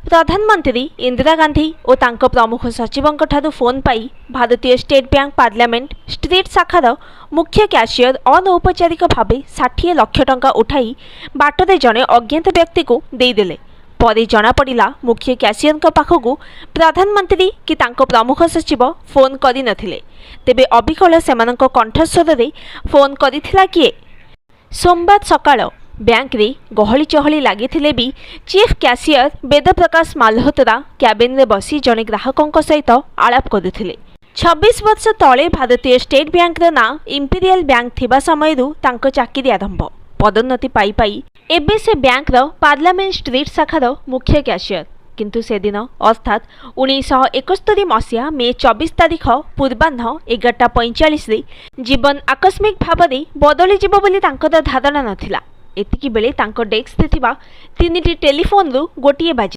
प्रधानमंत्री इंदिरा गांधी और तांको प्रमुख सचिवों ठारू फोन पाई भारतीय स्टेट बैंक पार्लियामेंट स्ट्रीट शाखार मुख्य कैशियर अनौपचारिक भाव 60 लाख टंका उठाई बाटरे जड़े अज्ञात व्यक्ति को देदेले। पर जनापड़ा मुख्य कैशियर पाखक प्रधानमंत्री कि तांको प्रमुख सचिव फोन करि नथिले। तेबे अबिकल सेमानंको कंठस्वर रे फोन करिथिला किए। सोमवार सकाळ बैंक रे गहली चहली लगी भी chief cashier Ved Prakash Malhotra cabin रे बसी जड़े ग्राहकों सहित आलाप करथिले। 26 वर्ष तले भारतीय स्टेट बैंक ना इंपीरियल बैंक थिबा समयरू तांको चाकरी आरंभ पदोन्नति पाई पाई एबे से बैंक रो पार्लियामेंट स्ट्रीट शाखार मुख्य कैशियर। किंतु से दिन अर्थात 1971 मसीहा मे 24 तारिख पूर्वाह्न 11:45 रे जीवन आकस्मिक भाव में बदली जिवो बोली तांकर धारणा नथिला। एतिकी बेले तांको डेस्क रे थिबा 3टी टेलीफोन रु गोटिए बाजी